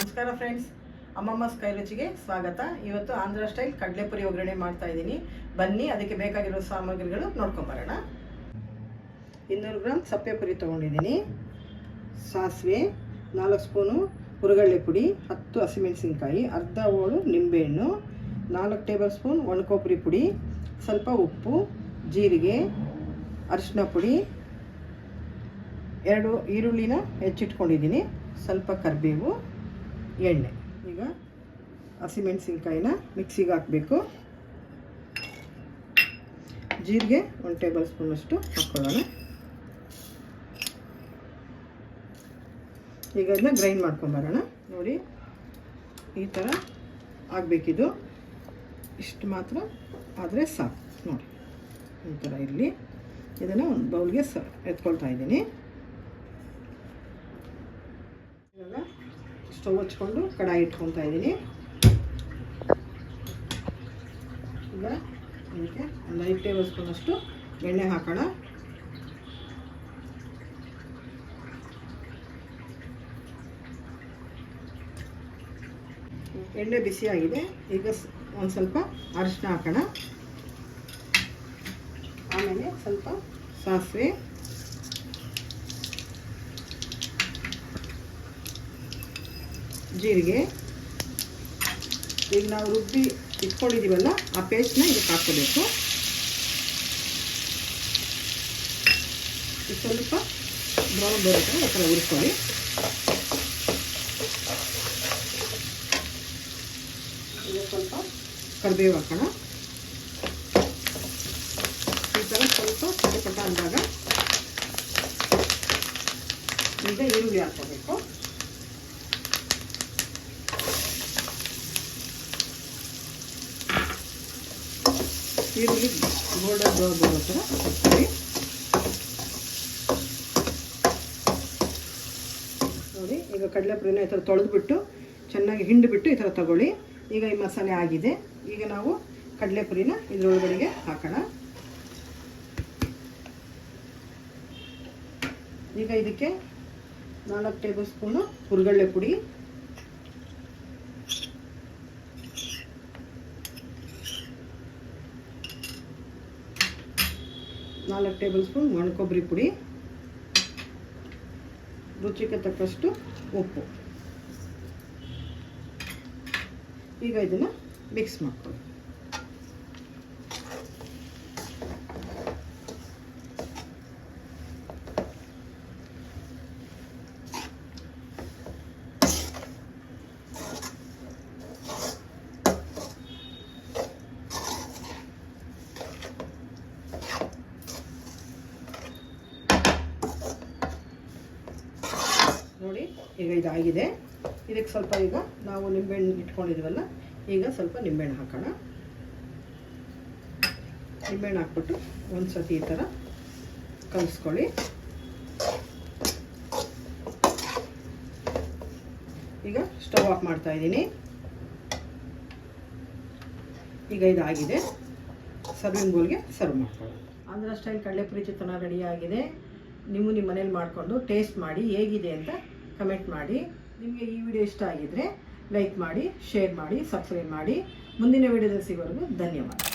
ನಮಸ್ಕಾರ ಫ್ರೆಂಡ್ಸ್, ಅಮ್ಮಮ್ಮ ಕೈ ರುಚಿಗೆ ಸ್ವಾಗತ. ಇವತ್ತು ಆಂಧ್ರ ಸ್ಟೈಲ್ ಕಡಲೆಪುರಿ ಒಗ್ಗರಣೆ ಮಾಡ್ತಾ ಇದ್ದೀನಿ. ಬನ್ನಿ, ಅದಕ್ಕೆ ಬೇಕಾಗಿರೋ ಸಾಮಗ್ರಿಗಳು ನೋಡ್ಕೊಂಬರೋಣ. 200 ಗ್ರಾಮ್ ಸಪ್ಪೆ ಪುರಿ ತೊಗೊಂಡಿದ್ದೀನಿ, ಸಾಸಿವೆ, 4 ಸ್ಪೂನು ಹುರುಗಡ್ಲೆ ಪುಡಿ, 10 ಹಸಿಮೆಣಸಿನ್ಕಾಯಿ, ಅರ್ಧ ಹೋಳು ನಿಂಬೆಹಣ್ಣು, 4 ಟೇಬಲ್ ಸ್ಪೂನ್ ಒಣಕೊಬ್ಬರಿ ಪುಡಿ, ಸ್ವಲ್ಪ ಉಪ್ಪು, ಜೀರಿಗೆ, ಅರಿಶಿನ ಪುಡಿ, 2 ಈರುಳ್ಳಿನ ಹೆಚ್ಚಿಟ್ಕೊಂಡಿದ್ದೀನಿ, ಸ್ವಲ್ಪ ಕರಿಬೇವು, ಎಣ್ಣೆ. ಈಗ ಹಸಿಮೆಣಸಿನ್ಕಾಯಿನ ಮಿಕ್ಸಿಗೆ ಹಾಕಬೇಕು. ಜೀರಿಗೆ 1 ಟೇಬಲ್ ಸ್ಪೂನಷ್ಟು ಹಾಕ್ಕೊಳ್ಳೋಣ. ಈಗ ಅದನ್ನ ಗ್ರೈಂಡ್ ಮಾಡ್ಕೊಂಬರೋಣ. ನೋಡಿ, ಈ ಥರ ಆಗಬೇಕಿದು. ಇಷ್ಟು ಮಾತ್ರ ಆದರೆ ಸಾಕು. ನೋಡಿ, ಈ ಥರ ಇರಲಿ. ಇದನ್ನು ಒಂದು ಬೌಲ್ಗೆ ಎತ್ಕೊಳ್ತಾ ಇದ್ದೀನಿ. ಇವಾಗ ಸ್ಟವ್ ಹಚ್ಕೊಂಡು ಕಡಾಯಿ ಇಟ್ಕೊತಾ ಇದ್ದೀನಿ. ಈಗ ಅದಕ್ಕೆ ಒಂದು 5 ಟೇಬಲ್ ಸ್ಪೂನಷ್ಟು ಎಣ್ಣೆ ಹಾಕೋಣ. ಎಣ್ಣೆ ಬಿಸಿಯಾಗಿದೆ. ಈಗ ಒಂದು ಸ್ವಲ್ಪ ಅರಿಶಿನ ಹಾಕೋಣ. ಆಮೇಲೆ ಸ್ವಲ್ಪ ಸಾಸಿವೆ, ಜೀರಿಗೆ. ಈಗ ನಾವು ರುಬ್ಬಿ ಇಟ್ಕೊಂಡಿದ್ದೀವಲ್ಲ, ಆ ಪೇಸ್ಟ್ನ ಇದಕ್ಕೆ ಹಾಕ್ಕೋಬೇಕು. ಸ್ವಲ್ಪ ಬ್ರೌನ್ ಬರುತ್ತೆ, ಆ ಥರ ಹುರ್ಕೊಳ್ಳಿ. ಈಗ ಸ್ವಲ್ಪ ಕರಿಬೇವು ಹಾಕೋಣ. ಈ ಥರ ಸ್ವಲ್ಪ ಚಟಪಟ ಅಂದಾಗ ಈಗ ಈರುಳ್ಳಿ ಹಾಕ್ಕೋಬೇಕು. ಈರುಳ್ಳಿ ಗೋಲ್ಡನ್ ಬ್ರೌನ್ ಬರೋ ಥರ ಹಾಕ್ತೀವಿ. ನೋಡಿ, ಈಗ ಕಡಲೆಪುರಿನ ಈ ಥರ ತೊಳೆದ್ಬಿಟ್ಟು ಚೆನ್ನಾಗಿ ಹಿಂಡಿಬಿಟ್ಟು ಈ ಥರ ತಗೊಳ್ಳಿ. ಈಗ ಈ ಮಸಾಲೆ ಆಗಿದೆ. ಈಗ ನಾವು ಕಡಲೆಪುರಿನ ಇದರೊಳಗಡೆಗೆ ಹಾಕೋಣ. ಈಗ ಇದಕ್ಕೆ 4 ಟೇಬಲ್ ಸ್ಪೂನು ಹುರುಗಡ್ಲೆ ಪುಡಿ, 4 ಟೇಬಲ್ ಸ್ಪೂನ್ ಒಣಕೊಬ್ಬರಿ ಪುಡಿ, ರುಚಿಗೆ ತಕ್ಕಷ್ಟು ಉಪ್ಪು. ಈಗ ಇದನ್ನು ಮಿಕ್ಸ್ ಮಾಡ್ಕೊಳ್ಳಿ. ನೋಡಿ, ಈಗ ಇದಾಗಿದೆ. ಇದಕ್ಕೆ ಸ್ವಲ್ಪ ಈಗ ನಾವು ನಿಂಬೆಹಣ್ಣು ಇಟ್ಕೊಂಡಿದ್ದೀವಲ್ಲ, ಈಗ ಸ್ವಲ್ಪ ನಿಂಬೆಹಣ್ಣು ಹಾಕೋಣ. ನಿಂಬೆಹಣ್ಣು ಹಾಕ್ಬಿಟ್ಟು ಒಂದು ಸತಿ ಈ ಥರ ಕಲಿಸ್ಕೊಳ್ಳಿ. ಈಗ ಸ್ಟವ್ ಆಫ್ ಮಾಡ್ತಾ ಇದ್ದೀನಿ. ಈಗ ಇದಾಗಿದೆ. ಸರ್ವಿಂಗ್ ಬೋಲ್ಗೆ ಸರ್ವ್ ಮಾಡ್ಕೊಳ್ಳಿ. ಆಂಧ್ರ ಸ್ಟೈಲ್ ಕಡಲೆಪುರಿ ಚಿತ್ರಾನ್ನ ರೆಡಿ ಆಗಿದೆ. ನಿಮ್ಮ ಮನೇಲಿ ಮಾಡಿಕೊಂಡು ಟೇಸ್ಟ್ ಮಾಡಿ ಹೇಗಿದೆ ಅಂತ ಕಮೆಂಟ್ ಮಾಡಿ. ನಿಮಗೆ ಈ ವಿಡಿಯೋ ಇಷ್ಟ ಆಗಿದ್ದರೆ ಲೈಕ್ ಮಾಡಿ, ಶೇರ್ ಮಾಡಿ, ಸಬ್ಸ್ಕ್ರೈಬ್ ಮಾಡಿ. ಮುಂದಿನ ವಿಡಿಯೋದಲ್ಲಿ ಸಿಗೋವರೆಗೂ ಧನ್ಯವಾದ.